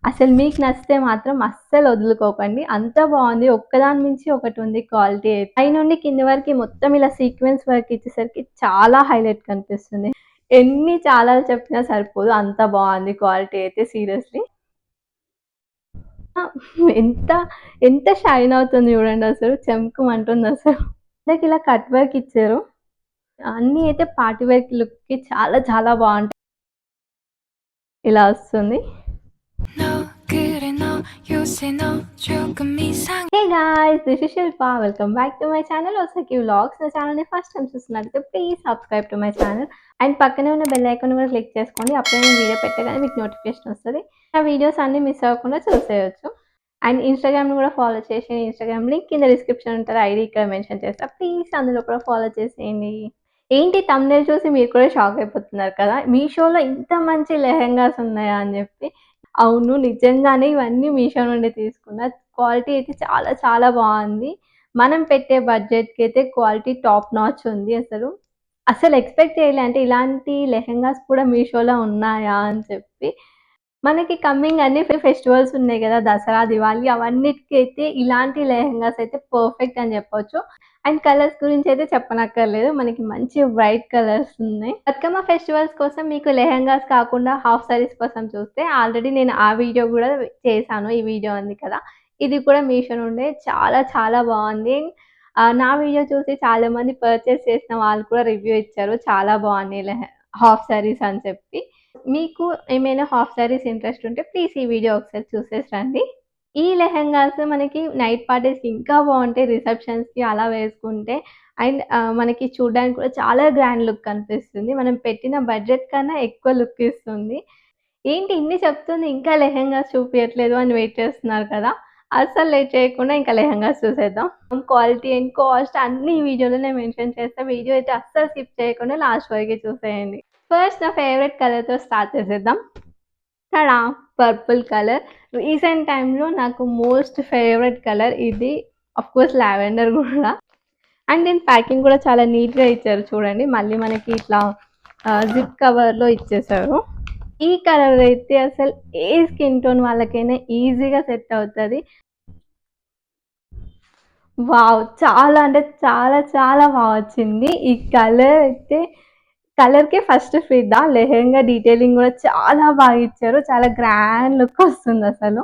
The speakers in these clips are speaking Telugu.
అసలు మీకు నచ్చితే మాత్రం అస్సలు వదులుకోకండి. అంత బాగుంది. ఒక్కదాని మించి ఒకటి ఉంది క్వాలిటీ అయితే. పైనుండి కింది వరకు మొత్తం ఇలా సీక్వెన్స్ వర్క్ ఇచ్చేసరికి చాలా హైలైట్ కనిపిస్తుంది. ఎన్ని చాలా చెప్పినా సరిపోదు. అంత బాగుంది క్వాలిటీ అయితే సీరియస్లీ. ఎంత ఎంత షైన్ అవుతుంది చూడండి, అసలు చెంకుమంటుంది అసలు. నాకు ఇలా కట్ వర్క్ ఇచ్చారు. అన్నీ అయితే పార్టీ వేర్ లుక్కి చాలా చాలా బాగుంటాయి. ఇలా వస్తుంది. Hey guys, this is Shilpa. Welcome back to my channel Osaki vlogs. నా ఛానల్ని ఫస్ట్ టైం చూస్తున్నట్లయితే please subscribe to my channel and పక్కనే ఉన్న బెల్ ఐకాన్ కూడా క్లిక్ చేసుకోండి. అప్పుడే నేను వీడియో పెట్టగానే మీకు నోటిఫికేషన్ వస్తుంది. నా వీడియోస్ అన్ని మిస్ అవ్వకుండా చూసేయచ్చు. అండ్ ఇన్స్టాగ్రామ్ కూడా ఫాలో చేసి, ఇన్స్టాగ్రామ్ లింక్ కింద డిస్క్రిప్షన్ ఉంటుంది, ఐడి ఇక్కడ మెన్షన్ చేస్తా. ప్లీజ్ అందులో కూడా ఫాలో చేసేయండి. ఏంటి థంబ్నెయిల్ చూసి మీరు కూడా షాక్ అయిపోతున్నారు కదా, మీషోలో ఇంత మంచి లెహెంగాస్ ఉన్నాయా అని చెప్పి. అవును, నిజంగానే ఇవన్నీ మీషో నుండి తీసుకున్న. క్వాలిటీ అయితే చాలా చాలా బాగుంది. మనం పెట్టే బడ్జెట్కి అయితే క్వాలిటీ టాప్ నాచ్ ఉంది. అసలు అసలు ఎక్స్పెక్ట్ చేయలే, అంటే ఇలాంటి లెహెంగాస్ కూడా మీషోలో ఉన్నాయా అని చెప్పి. మనకి కమింగ్ అన్ని ఫెస్టివల్స్ ఉన్నాయి కదా, దసరా, దివాళీ, అవన్నిటికైతే ఇలాంటి లెహెంగాస్ అయితే పర్ఫెక్ట్ అని చెప్పొచ్చు. అండ్ కలర్స్ గురించి అయితే చెప్పనక్కర్లేదు, మనకి మంచి బ్రైట్ కలర్స్ ఉన్నాయి. బతుకమ్మ ఫెస్టివల్స్ కోసం మీకు లెహెంగాస్ కాకుండా హాఫ్ సారీస్ కోసం చూస్తే ఆల్రెడీ నేను ఆ వీడియో కూడా చేశాను. ఈ వీడియో ఉంది కదా, ఇది కూడా మీషో నుండే చాలా చాలా బాగుంది. నా వీడియో చూసి చాలా మంది పర్చేస్ చేసిన వాళ్ళు కూడా రివ్యూ ఇచ్చారు, చాలా బాగున్నాయి హాఫ్ సారీస్ అని చెప్పి. మీకు ఏమైనా హాఫ్ సారీస్ ఇంట్రెస్ట్ ఉంటే ప్లీజ్ ఈ వీడియో ఒకసారి చూసేసి రండి. ఈ లెహెంగాస్ మనకి నైట్ పార్టీస్కి ఇంకా బాగుంటాయి, రిసెప్షన్స్కి అలా వేసుకుంటే. అండ్ మనకి చూడడానికి కూడా చాలా గ్రాండ్ లుక్ కనిపిస్తుంది. మనం పెట్టిన బడ్జెట్ కన్నా ఎక్కువ లుక్ ఇస్తుంది. ఏంటి ఇన్ని చెప్తుంది ఇంకా లెహెంగాస్ చూపించట్లేదు అని వెయిట్ చేస్తున్నారు కదా, అస్సలు లేట్ చేయకుండా ఇంకా లెహెంగాస్ చూసేద్దాం. క్వాలిటీ అండ్ కాస్ట్ అన్ని వీడియోలోనే మెన్షన్ చేస్తే వీడియో అయితే అస్సలు స్కిప్ చేయకుండా లాస్ట్ వరకు చూసేయండి. ఫస్ట్ నా ఫేవరెట్ కలర్తో స్టార్ట్ చేసేద్దాం. ఇక్కడ పర్పుల్ కలర్ రీసెంట్ టైంలో నాకు మోస్ట్ ఫేవరెట్ కలర్ ఇది. కోర్స్ లావెండర్ కూడా. అండ్ దీని ప్యాకింగ్ కూడా చాలా నీట్గా ఇచ్చారు చూడండి. మళ్ళీ మనకి ఇట్లా జిప్ కవర్లో ఇచ్చేసారు. ఈ కలర్ అయితే అసలు ఏ స్కిన్ టోన్ వాళ్ళకైనా ఈజీగా సెట్ అవుతుంది. వావ్, చాలా అంటే చాలా చాలా బాగా వచ్చింది ఈ కలర్ అయితే. కలర్కే ఫస్ట్ ఫిదా. లెహెంగా డీటెయిలింగ్ కూడా చాలా బాగా ఇచ్చారు, చాలా గ్రాండ్ లుక్ వస్తుంది అసలు.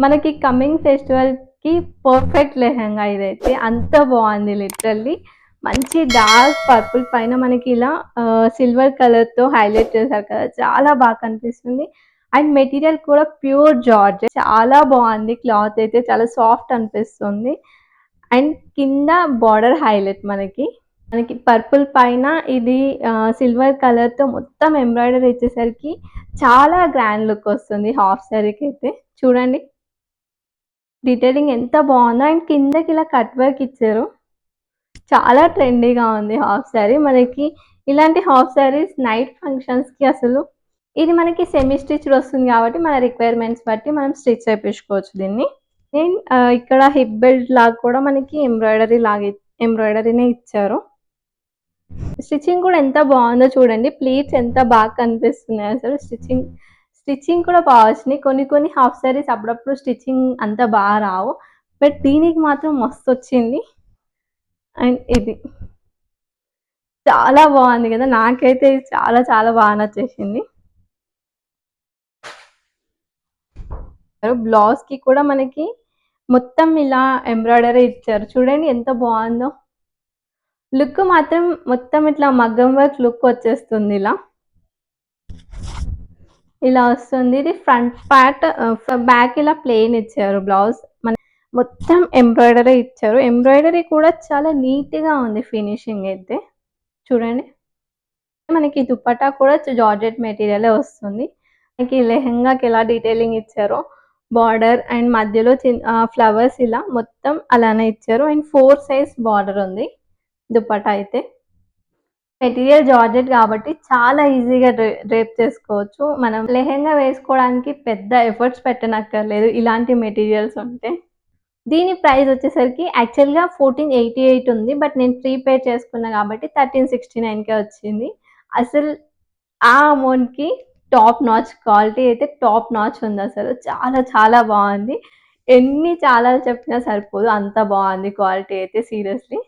మనకి కమింగ్ ఫెస్టివల్కి పర్ఫెక్ట్ లెహెంగా ఇదైతే. అంత బాగుంది లిటరల్లీ. మంచి డార్క్ పర్పుల్ పైన మనకి ఇలా సిల్వర్ కలర్తో హైలైట్ చేశారు కదా, చాలా బాగా కనిపిస్తుంది. అండ్ మెటీరియల్ కూడా ప్యూర్ జార్జ్, చాలా బాగుంది. క్లాత్ అయితే చాలా సాఫ్ట్ అనిపిస్తుంది. అండ్ కింద బార్డర్ హైలైట్ మనకి పర్పుల్ పైన ఇది సిల్వర్ కలర్తో మొత్తం ఎంబ్రాయిడరీ ఇచ్చేసరికి చాలా గ్రాండ్ లుక్ వస్తుంది హాఫ్ సారీకి అయితే. చూడండి డీటెయిలింగ్ ఎంత బాగుందో. అండ్ కిందకి ఇలా కట్ వర్క్ ఇచ్చారు, చాలా ట్రెండీగా ఉంది హాఫ్ సారీ. మనకి ఇలాంటి హాఫ్ సారీస్ నైట్ ఫంక్షన్స్కి అసలు. ఇది మనకి సెమీ స్టిచ్డ్ వస్తుంది కాబట్టి మన రిక్వైర్మెంట్స్ బట్టి మనం స్టిచ్ చేయించుకోవచ్చు దీన్ని. అండ్ ఇక్కడ హిప్ బెల్ట్ లాగా కూడా మనకి ఎంబ్రాయిడరీనే ఇచ్చారు. స్టిచ్చింగ్ కూడా ఎంత బాగుందో చూడండి. ప్లీట్స్ ఎంత బాగా కనిపిస్తున్నాయి అసలు. స్టిచ్చింగ్ కూడా బాగా వచ్చినాయి. కొన్ని హాఫ్ సారీస్ అప్పుడప్పుడు స్టిచ్చింగ్ అంత బాగా రావు, బట్ దీనికి మాత్రం మస్తు వచ్చింది. అండ్ ఇది చాలా బాగుంది కదా, నాకైతే చాలా చాలా బాగా నచ్చేసింది. బ్లౌజ్కి కూడా మనకి మొత్తం ఇలా ఎంబ్రాయిడరీ ఇచ్చారు, చూడండి ఎంత బాగుందో. లుక్ మాత్రం మొత్తం ఇట్లా మగ్గం వర్క్ లుక్ వచ్చేస్తుంది. ఇలా వస్తుంది. ఇది ఫ్రంట్ పార్ట్, బ్యాక్ ఇలా ప్లెయిన్ ఇచ్చారు. బ్లౌజ్ మొత్తం ఎంబ్రాయిడరీ ఇచ్చారు. ఎంబ్రాయిడరీ కూడా చాలా నీట్గా ఉంది ఫినిషింగ్ అయితే. చూడండి మనకి దుపట్టా కూడా జార్జెట్ మెటీరియలే వస్తుంది. మనకి లెహెంగాకి ఎలా డీటెయిలింగ్ ఇచ్చారో బార్డర్ అండ్ మధ్యలో ఫ్లవర్స్ ఇలా మొత్తం అలానే ఇచ్చారు. అండ్ 4 సైజ్ బార్డర్ ఉంది దుపట్టా అయితే. మెటీరియల్ జార్జెట్ కాబట్టి చాలా ఈజీగా డ్రేప్ చేసుకోవచ్చు. మనం లెహెంగా వేసుకోవడానికి పెద్ద ఎఫర్ట్స్ పెట్టనక్కర్లేదు ఇలాంటి మెటీరియల్స్ ఉంటే. దీని ప్రైస్ వచ్చేసరికి యాక్చువల్గా 1488 ఉంది, బట్ నేను ప్రీపే చేసుకున్నా కాబట్టి 1369కే వచ్చింది. అసలు ఆ అమౌంట్‌కి టాప్ నాచ్ క్వాలిటీ అయితే టాప్ నాచ్ ఉందసలు. చాలా చాలా బావుంది. ఎన్ని చాలాలు చెప్పినా సరిపోదు. అంత బావుంది క్వాలిటీ అయితే సీరియస్‌లీ.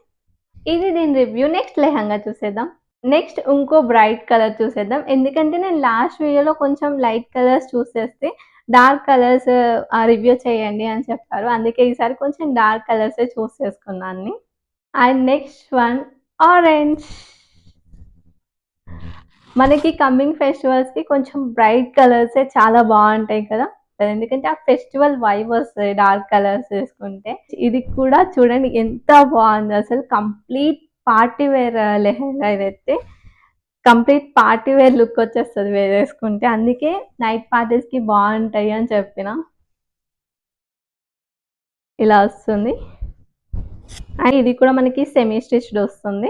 ఇది దీని రివ్యూ. నెక్స్ట్ లెహంగా చూసేద్దాం. నెక్స్ట్ ఇంకో బ్రైట్ కలర్ చూసేద్దాం. ఎందుకంటే నేను లాస్ట్ వీడియోలో కొంచెం లైట్ కలర్స్ చూసేస్తే డార్క్ కలర్స్ రివ్యూ చేయండి అని చెప్పారు. అందుకే ఈసారి కొంచెం డార్క్ కలర్సే చూస్ చేసుకున్నా అన్ని. And next one orange. మనకి కమింగ్ ఫెస్టివల్స్‌కి కొంచెం బ్రైట్ కలర్సే చాలా బావుంటాయి కదా! ఎందుకంటే ఆ ఫెస్టివల్ వైబ్ వస్తది డార్క్ కలర్స్ వేసుకుంటే. ఇది కూడా చూడండి ఎంత బావుందో అసలు కంప్లీట్ పార్టీ వేర్ లెహెంగా ఇదైతే. కంప్లీట్ పార్టీ వేర్ లుక్ వచ్చేస్తది వేసుకుంటే. అందుకే నైట్ పార్టీస్‌కి బావుంటాయి అని చెప్పిన. ఇలా వస్తుంది. అండ్ ఇది కూడా మనకి సెమీ స్టిచ్డ్ వస్తుంది.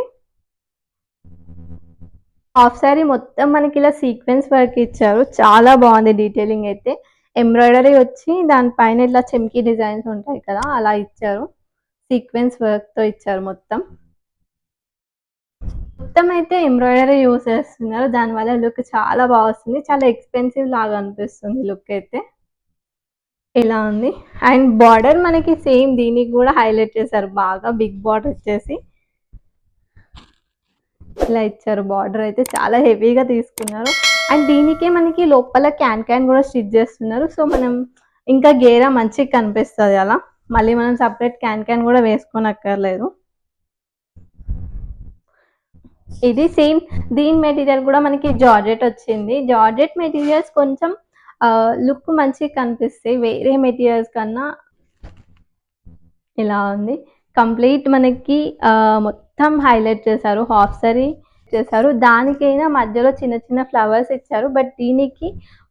హాఫ్ సారీ మొత్తం మనకి ఇలా సీక్వెన్స్ వర్క్ ఇచ్చారు. చాలా బాగుంది డీటెయిలింగ్ అయితే. ఎంబ్రాయిడరీ వచ్చి దానిపైన ఇట్లా చెమ్కీ డిజైన్స్ ఉంటాయి కదా! అలా ఇచ్చారు. సీక్వెన్స్ వర్క్‌తో ఇచ్చారు మొత్తం. మొత్తం అయితే ఎంబ్రాయిడరీ యూజ్ చేస్తున్నారు. దానివల్ల లుక్ చాలా బాగా వస్తుంది. చాలా ఎక్స్‌పెన్సివ్ లాగా అనిపిస్తుంది లుక్ అయితే. ఇలా ఉంది. అండ్ బార్డర్ మనకి సేమ్ దీనికి కూడా హైలైట్ చేశారు బాగా. బిగ్ బార్డర్ వచ్చేసి ఇలా ఇచ్చారు. బార్డర్ అయితే చాలా హెవీగా తీసుకున్నారు. అండ్ దీనికే మనకి లోపల క్యాన్ కూడా స్టిచ్ చేస్తున్నారు. సో మనం ఇంకా గేరా మంచిగా కనిపిస్తది అలా. మళ్ళీ మనం సెపరేట్ క్యాన్ కూడా వేసుకోనక్కర్లేదు. ఇది సేమ్ దీని మెటీరియల్ కూడా మనకి జార్జెట్ వచ్చింది. జార్జెట్ మెటీరియల్స్ కొంచెం లుక్ మంచిగా కనిపిస్తాయి వేరే మెటీరియల్స్ కన్నా. ఇలా ఉంది. కంప్లీట్ మనకి మొత్తం హైలైట్ చేశారు. హాఫ్ సారీ చేశారు. దానికైనా మధ్యలో చిన్న చిన్న ఫ్లవర్స్ ఇచ్చారు. బట్ దీనికి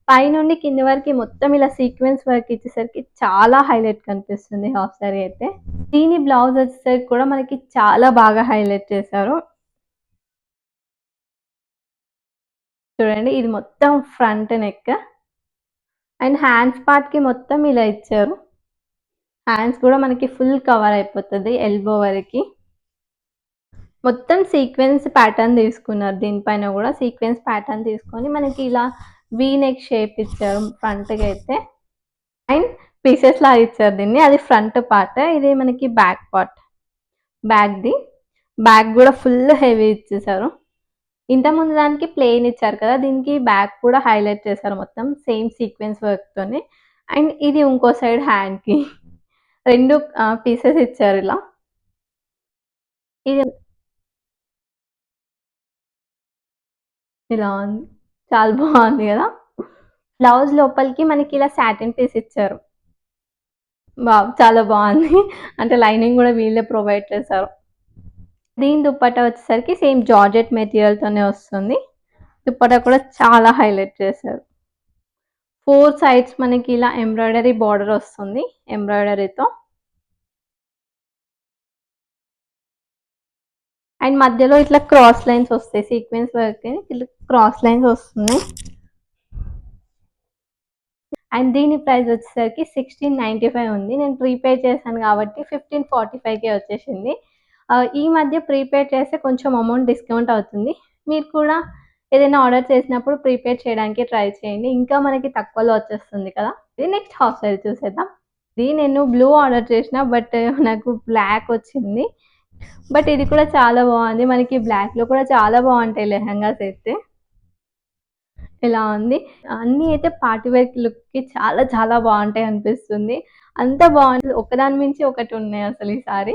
పైనుండి కింది వరకు మొత్తం ఇలా సీక్వెన్స్ వర్క్ ఇచ్చేసరికి చాలా హైలైట్ కనిపిస్తుంది హాఫ్ సారీ అయితే. దీని బ్లౌజ్ వచ్చేసరికి కూడా మనకి చాలా బాగా హైలైట్ చేశారు. చూడండి ఇది మొత్తం ఫ్రంట్ నెక్ అండ్ హ్యాండ్స్ పార్ట్‌కి మొత్తం ఇలా ఇచ్చారు. హ్యాండ్స్ కూడా మనకి ఫుల్ కవర్ అయిపోతది ఎల్బో వరకి. మొత్తం సీక్వెన్స్ ప్యాటర్న్ తీసుకున్నారు. దీనిపైన కూడా సీక్వెన్స్ ప్యాటర్న్ తీసుకొని మనకి ఇలా వీ నెక్ షేప్ ఇచ్చారు ఫ్రంట్‌కి అయితే. అండ్ పీసెస్ లాగా ఇచ్చారు దీన్ని. అది ఫ్రంట్ పార్ట్. ఇది మనకి బ్యాక్ పార్ట్. బ్యాక్‌ది. బ్యాక్ కూడా ఫుల్ హెవీ ఇచ్చేసారు. ఇంతకుముందు దానికి ప్లెయిన్ ఇచ్చారు కదా! దీనికి బ్యాక్ కూడా హైలైట్ చేశారు మొత్తం సేమ్ సీక్వెన్స్ వర్క్‌తోని. అండ్ ఇది ఇంకో సైడ్ హ్యాండ్‌కి 2 పీసెస్ ఇచ్చారు ఇలా. ఇది ఇలా ఉంది. చాలా బాగుంది కదా! బ్లౌజ్ లోపలికి మనకి ఇలా సాటిన్ పీస్ ఇచ్చారు. వావ్! చాలా బాగుంది. అంటే లైనింగ్ కూడా వీళ్ళే ప్రొవైడ్ చేశారు. దీని దుపట్టా వచ్చేసరికి సేమ్ జార్జెట్ మెటీరియల్‌తోనే వస్తుంది. దుపట్టా కూడా చాలా హైలైట్ చేశారు. 4 సైడ్స్ మనకి ఇలా ఎంబ్రాయిడరీ బార్డర్ వస్తుంది. ఎంబ్రాయిడరీతో. అండ్ మధ్యలో ఇట్లా క్రాస్ లైన్స్ వస్తాయి. సీక్వెన్స్ వర్క్ ఇట్లా క్రాస్ లైన్స్ వస్తున్నాయి. అండ్ దీని ప్రైస్ వచ్చేసరికి 1695 ఉంది. నేను ప్రీపేడ్ చేశాను కాబట్టి 1545కే వచ్చేసింది. ఈ మధ్య ప్రీపేడ్ చేస్తే కొంచెం అమౌంట్ డిస్కౌంట్ అవుతుంది. మీరు కూడా ఏదైనా ఆర్డర్ చేసినప్పుడు ప్రీపేడ్ చేయడానికి ట్రై చేయండి. ఇంకా మనకి తక్కువలో వచ్చేస్తుంది కదా! ఇది నెక్స్ట్ హాఫ్ సారీ చూసేద్దాం. ఇది నేను బ్లూ ఆర్డర్ చేసిన బట్ నాకు బ్లాక్ వచ్చింది. బట్ ఇది కూడా చాలా బాగుంది. మనకి బ్లాక్‌లో కూడా చాలా బాగుంటాయి లెహెంగాస్ అయితే. ఇలా ఉంది. అన్నీ అయితే పార్టీ వేర్ లుక్‌కి చాలా చాలా బాగుంటాయి అనిపిస్తుంది. అంత బాగుంది. ఒకదాని మించి ఒకటి ఉన్నాయి అసలు ఈసారి.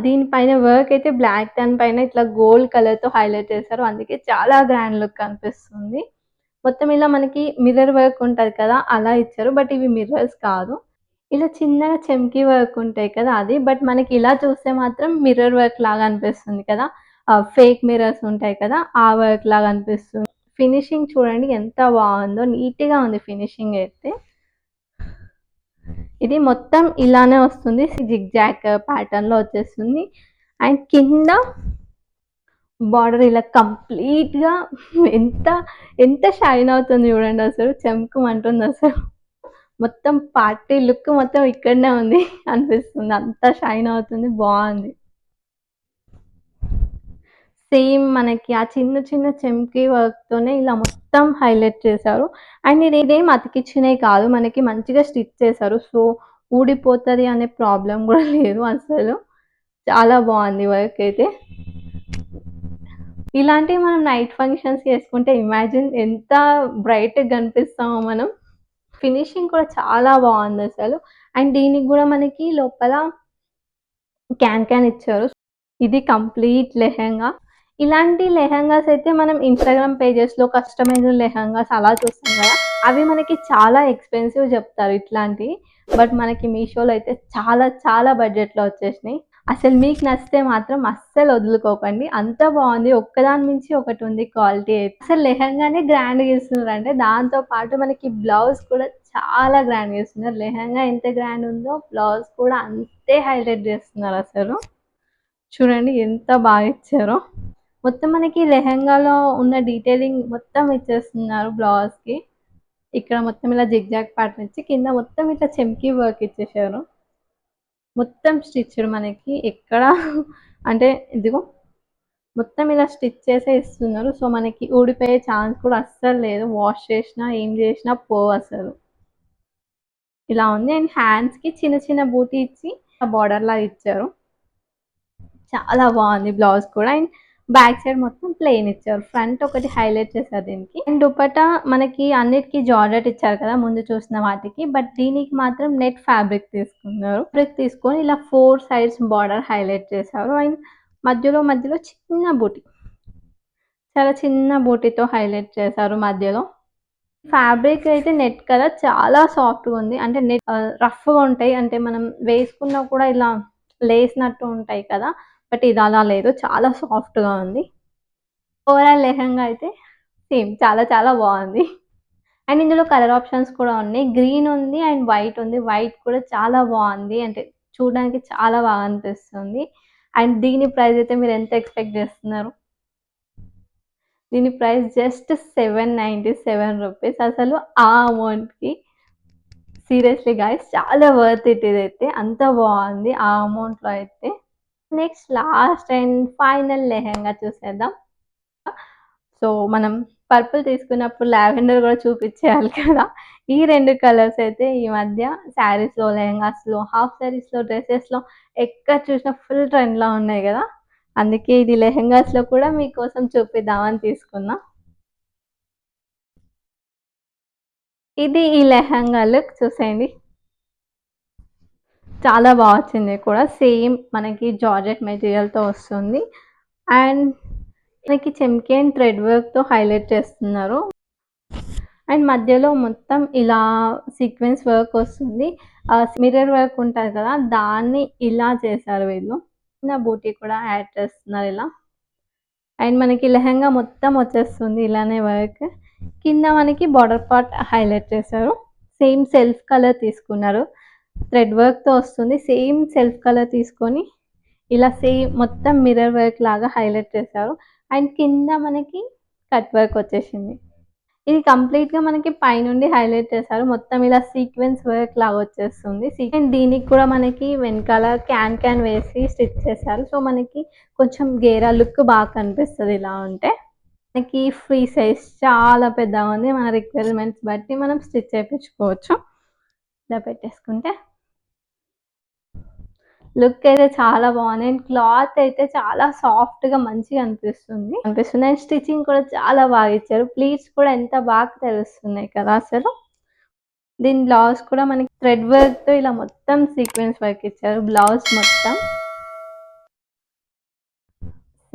దీనిపైన వర్క్ అయితే బ్లాక్ దానిపైన ఇట్లా గోల్డ్ కలర్‌తో హైలైట్ చేశారు. అందుకే చాలా గ్రాండ్ లుక్ కనిపిస్తుంది. మొత్తం ఇలా మనకి మిర్రర్ వర్క్ ఉంటది కదా! అలా ఇచ్చారు. బట్ ఇవి మిర్రర్స్ కాదు. ఇలా చిన్నగా చెమ్కీ వర్క్ ఉంటాయి కదా! అది. బట్ మనకి ఇలా చూస్తే మాత్రం మిర్రర్ వర్క్ లాగా అనిపిస్తుంది కదా! ఫేక్ మిర్రర్స్ ఉంటాయి కదా! ఆ వర్క్ లాగా అనిపిస్తుంది. ఫినిషింగ్ చూడండి ఎంత బాగుందో. నీట్‌గా ఉంది ఫినిషింగ్ అయితే. ఇది మొత్తం ఇలానే వస్తుంది. జిగ్‌జాగ్ ప్యాటర్న్‌లో వచ్చేస్తుంది. అండ్ కింద బార్డర్ ఇలా కంప్లీట్‌గా ఎంత ఎంత షైన్ అవుతుంది చూడండి అసలు. చెమ్కుమంటుందసలు. మొత్తం పార్టీ లుక్ మొత్తం ఇక్కడనే ఉంది అనిపిస్తుంది. అంత షైన్ అవుతుంది. బావుంది. సేమ్ మనకి ఆ చిన్న చిన్న చెంకీ వర్క్‌తోనే ఇలా మొత్తం హైలైట్ చేశారు. అండ్ ఇదేం అతికిచ్చినయి కాదు. మనకి మంచిగా స్టిచ్ చేశారు. సో, ఊడిపోతది అనే ప్రాబ్లమ్ గూడా లేదు అసలు. చాలా బావుంది వర్క్ అయితే. ఇలాంటివి మనం నైట్ ఫంక్షన్స్‌కి యేసుకుంటే ఇమాజిన్ ఎంత బ్రైట్‌గా కనిపిస్తామో మనం. ఫినిషింగ్ కూడా చాలా బావుందసలు. అండ్ దీనికి గూడా మనకి లోపల క్యాన్ ఇచ్చారు. ఇది కంప్లీట్ లెహెంగా. ఇలాంటి లెహెంగాస్ అయితే మనం ఇన్‌స్టాగ్రామ్ పేజెస్‌లో కస్టమైజ్డ్ లెహెంగాస్ అలా చూస్తాం గదా! అవి మనకి చాలా ఎక్స్‌పెన్సివ్ జెప్తారు ఇట్లాంటియి. బట్ మనకి మీషోలో అయితే చాలా చాలా బడ్జెట్‌లో వచ్చేసినాయి. అసలు మీకు నచ్చితే మాత్రం అస్సలు వదులుకోకండి. అంత బావుంది. ఒక్కదాని మించి ఒకటుంది క్వాలిటీ అయితే. అసలు లెహెంగానే గ్రాండ్‌గా ఇస్తున్నారంటే దాంతో పాటు మనకి బ్లౌజ్ కూడా చాలా గ్రాండ్‌గా ఇస్తున్నారు. లెహెంగా ఎంత గ్రాండ్ ఉందో బ్లౌజ్ కూడా అంతే హైలైట్ జేస్తున్నారసలు. చూడండి ఎంత బాగా ఇచ్చారో. మొత్తం మనకి లెహెంగాలో ఉన్న డీటెయిలింగ్ మొత్తం ఇచ్చేస్తున్నారు బ్లౌజ్‌కి. ఇక్కడ మొత్తం ఇలా జిగ్‌జాగ్ ప్యాటర్న్ ఇచ్చి కింద మొత్తం ఇట్లా చెమ్కీ వర్క్ ఇచ్చేశారు. మొత్తం స్టిచ్డ్ మనకి ఎక్కడ అంటే ఇదిగో మొత్తం ఇలా స్టిచ్ చేసే ఇస్తున్నారు. సో, మనకి ఊడిపోయే ఛాన్స్ కూడా అస్సలు లేదు. వాష్ చేసినా, ఏం చేసినా పోవసలు. ఇలా ఉంది. అండ్ హ్యాండ్స్‌కి చిన్న చిన్న బూటీ ఇచ్చి బార్డర్‌లాగా ఇచ్చారు. చాలా బావుంది బ్లౌజ్ కూడా. అండ్ బ్యాక్ సైడ్ మొత్తం ప్లెయిన్ ఇచ్చారు. ఫ్రంట్ ఒకటి హైలైట్ చేశారు దీనికి. అండ్ దుపట్టా మనకి అన్నిటికి జార్జెట్ ఇచ్చారు కదా! ముందు చూసిన వాటికి. బట్ దీనికి మాత్రం నెట్ ఫ్యాబ్రిక్ తీసుకున్నారు. ఫ్యాబ్రిక్ తీసుకొని ఇలా 4 సైడ్స్ బార్డర్ హైలైట్ చేశారు. అండ్ మధ్యలో చిన్న బూటీ. చాలా చిన్న బూటీతో హైలైట్ చేశారు మధ్యలో. ఫ్యాబ్రిక్ అయితే నెట్ కదా! చాలా సాఫ్ట్‌గా ఉంది. అంటే రఫ్‌గా ఉంటాయి. అంటే మనం వేసుకున్నా కూడా ఇలా లేసినట్టు ఉంటాయి కదా! బట్ ఇది అలా లేదు. చాలా సాఫ్ట్‌గా ఉంది. ఓవరాల్ లెహంగా అయితే సేమ్ చాలా చాలా బావుంది. అండ్ ఇందులో కలర్ ఆప్షన్స్ కూడా ఉన్నాయి. గ్రీన్ ఉంది అండ్ వైట్ ఉంది. వైట్ కూడా చాలా బావుంది. అంటే చూడడానికి చాలా బాగా అనిపిస్తుంది. అండ్ దీని ప్రైస్ అయితే మీరు ఎంత ఎక్స్‌పెక్ట్ చేస్తున్నారు? దీని ప్రైస్ జస్ట్ రూ. 797 అసలు ఆ అమౌంట్‌కి సీరియస్‌లీ గైస్ చాలా వర్త్ ఇట్ ఇదైతే. అంత బావుంది ఆ అమౌంట్‌లో అయితే. Next last and final lehenga చూసేద్దాం. సో, మనం పర్పుల్ తీసుకున్నప్పుడు లావెండర్ గూడా చూపిచ్చేయాలి కదా! ఈ 2 కలర్స్ అయితే ఈ మధ్య శారీస్‌లో, లెహంగాస్‌లో, హాఫ్ శారీస్‌లో, డ్రెసెస్‌లో ఎక్కడ చూసినా ఫుల్ ట్రెండ్‌లో ఉన్నాయి గదా! అందుకే ఇది లెహంగాస్‌లో కూడా మీకోసం చూపిద్దామని తీసుకున్నా. ఇది ఈ లెహంగా లుక్ చూసేయండి. చాలా బా వచ్చింది కూడా. సేమ్ మనకి జార్జెట్ మెటీరియల్‌తో వస్తుంది. అండ్ మనకి చెమ్కీ అండ్ థ్రెడ్ వర్క్‌తో హైలైట్ చేస్తున్నారు. అండ్ మధ్యలో మొత్తం ఇలా సీక్వెన్స్ వర్క్ వస్తుంది. మిర్రర్ వర్క్ ఉంటది కదా! దాన్ని ఇలా చేశారు వీళ్ళు. చిన్న బూటీ కూడా యాడ్ చేస్తున్నారు ఇలా. అండ్ మనకి లెహంగా మొత్తం వచ్చేస్తుంది ఇలానే వర్క్. కింద మనకి బార్డర్ పార్ట్ హైలైట్ చేశారు. సేమ్ సెల్ఫ్ కలర్ తీసుకున్నారు. థ్రెడ్ వర్క్‌తో వస్తుంది. సేమ్ సెల్ఫ్ కలర్ తీసుకొని ఇలా సేమ్ మొత్తం మిర్రర్ వర్క్ లాగా హైలైట్ చేశారు. అండ్ కింద మనకి కట్ వర్క్ వచ్చేసింది. ఇది కంప్లీట్‌గా మనకి పైనుండి హైలైట్ చేశారు. మొత్తం ఇలా సీక్వెన్స్ వర్క్ లాగా వచ్చేస్తుంది. దీనికి కూడా మనకి వెనకాల క్యాన్ వేసి స్టిచ్ చేశారు. సో, మనకి కొంచెం గేరా లుక్ బాగా కనిపిస్తది ఇలా ఉంటే. మనకి ఫ్రీ సైజ్ చాలా పెద్దగా ఉంది. మన రిక్వైర్మెంట్స్ బట్టి మనం స్టిచ్ చేపించుకోవచ్చు. ఇలా పెట్టేసుకుంటే లుక్ అయితే చాలా బాగుంది. అండ్ క్లాత్ అయితే చాలా సాఫ్ట్‌గా మంచిగా అనిపిస్తుంది. అండ్ స్టిచ్చింగ్ కూడా చాలా బాగా ఇచ్చారు. ప్లీట్స్ కూడా ఎంత బాగా తెలుస్తున్నాయి కదా అసలు. దీని బ్లౌజ్ కూడా మనకి థ్రెడ్ వర్క్‌తో ఇలా మొత్తం సీక్వెన్స్ వర్క్ ఇచ్చారు. బ్లౌజ్ మొత్తం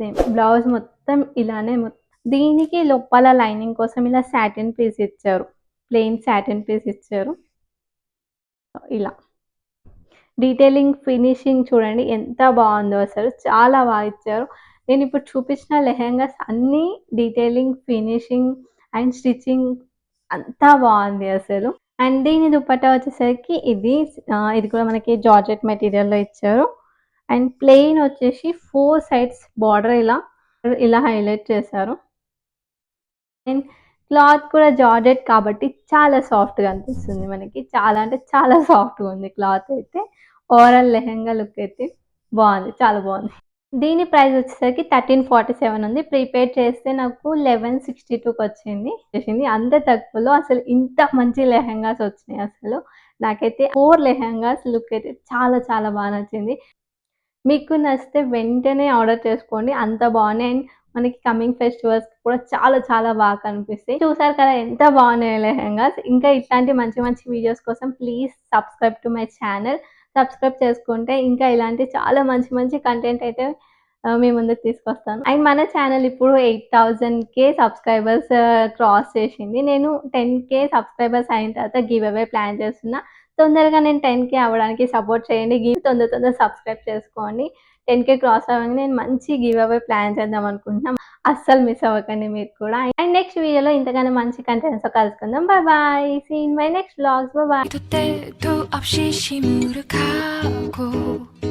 సేమ్. బ్లౌజ్ మొత్తం ఇలానే దీనికి లోపల లైనింగ్ కోసం ఇలా సాటిన్ పీస్ ఇచ్చారు. ప్లెయిన్ సాటిన్ పీస్ ఇచ్చారు. ఇలా. డీటెయిలింగ్, ఫినిషింగ్ చూడండి ఎంత బావుందో అసలు. చాలా బాగా ఇచ్చారు. నేనిప్పుడు చూపించిన లెహెంగాస్ అన్నీ డీటెయిలింగ్, ఫినిషింగ్ అండ్ స్టిచ్చింగ్ అంతా బావుంది అసలు. అండ్ దీని దుపట్టా వచ్చేసరికి ఇది కూడా మనకి జార్జెట్ మెటీరియల్‌లో ఇచ్చారు. అండ్ ప్లెయిన్ వచ్చేసి 4 సైడ్స్ బార్డర్ ఇలా హైలైట్ చేశారు. అండ్ క్లాత్ కూడా జార్జెట్ కాబట్టి చాలా సాఫ్ట్‌గా అనిపిస్తుంది మనకి. చాలా అంటే చాలా సాఫ్ట్‌గా ఉంది క్లాత్ అయితే. ఓవరాల్ లెహెంగా లుక్ అయితే బావుంది. చాలా బావుంది. దీని ప్రైస్ వచ్చేసరికి 1347 ఉంది. ప్రీపెయిడ్ చేస్తే నాకు 1162 అంత తక్కువలో అసలు ఇంత మంచి లెహెంగాస్ వచ్చినాయి అసలు. నాకైతే 4 లెహెంగాస్ లుక్ అయితే చాలా చాలా నచ్చింది. మీకు నచ్చితే వెంటనే ఆర్డర్ చేసుకోండి. అంత బాగున్నాయి. అండ్ మనకి కమింగ్ ఫెస్టివల్స్‌కి కూడా చాలా చాలా బాగా కనిపిస్తాయి. చూసారు కదా ఎంత బాగున్నాయో లెహెంగాస్. ఇంకా ఇట్లాంటి మంచి మంచి వీడియోస్ కోసం please subscribe to my channel. Subscribe చేసుకుంటే ఇంకా ఇలాంటి చాలా మంచి మంచి కంటెంట్ అయితే మీ ముందుకు తీసుకొస్తాను. అండ్ మన ఛానల్ ఇప్పుడు 8000 సబ్స్క్రైబర్స్ క్రాస్ చేసింది. నేను 10,000 సబ్స్క్రైబర్స్ అయిన తర్వాత గివ్ అవే ప్లాన్ చేస్తున్నా. తొందరగా నేను 10,000 అవ్వడానికి సపోర్ట్ చేయండి. తొందర సబ్స్క్రైబ్ చేసుకోండి. 10,000 క్రాస్ అవ్వగానే నేను మంచి గివ్ అవే ప్లాన్ చేద్దాం అనుకుంటున్నా. అస్సలు మిస్ అవ్వకండి మీరు కూడా. అండ్ నెక్స్ట్ వీడియోలో ఇంతకన్నా మంచి కంటెంట్స్‌తో కలుసుకుందాం. Bye bye. See you in my next vlogs. Bye bye. 때도 없이 시무룩하고